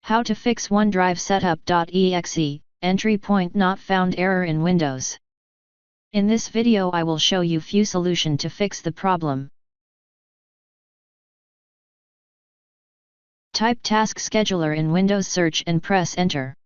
How to fix OneDriveSetup.exe, entry point not found error in Windows. In this video I will show you few solution to fix the problem. Type Task Scheduler in Windows search and press Enter.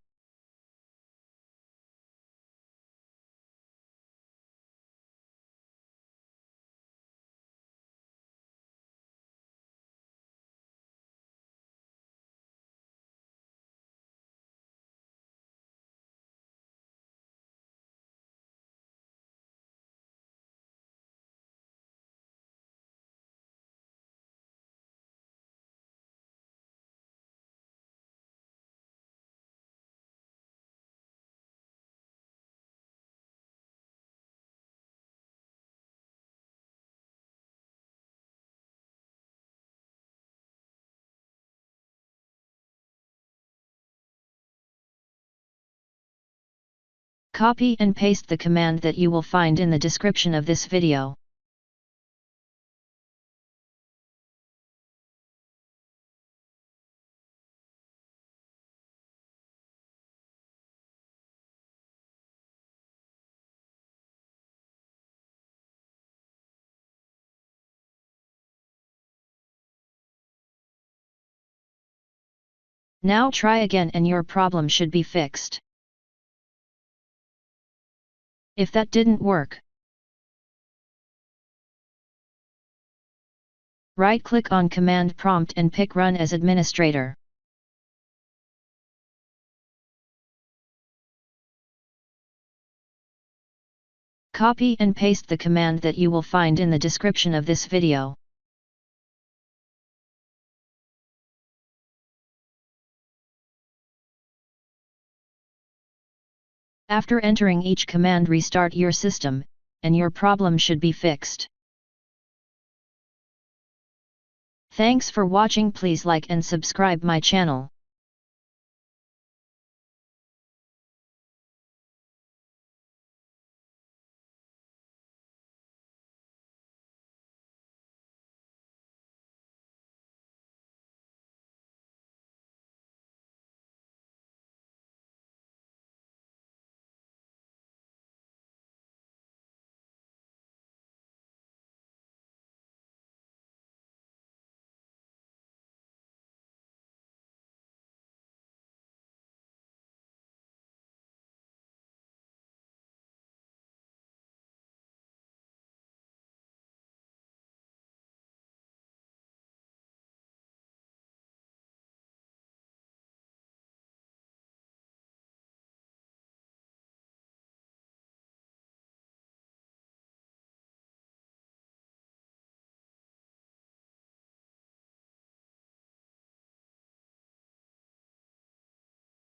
Copy and paste the command that you will find in the description of this video. Now try again and your problem should be fixed. If that didn't work, right-click on Command Prompt and pick Run as Administrator. Copy and paste the command that you will find in the description of this video. After entering each command, restart your system, and your problem should be fixed. Thanks for watching. Please like and subscribe my channel.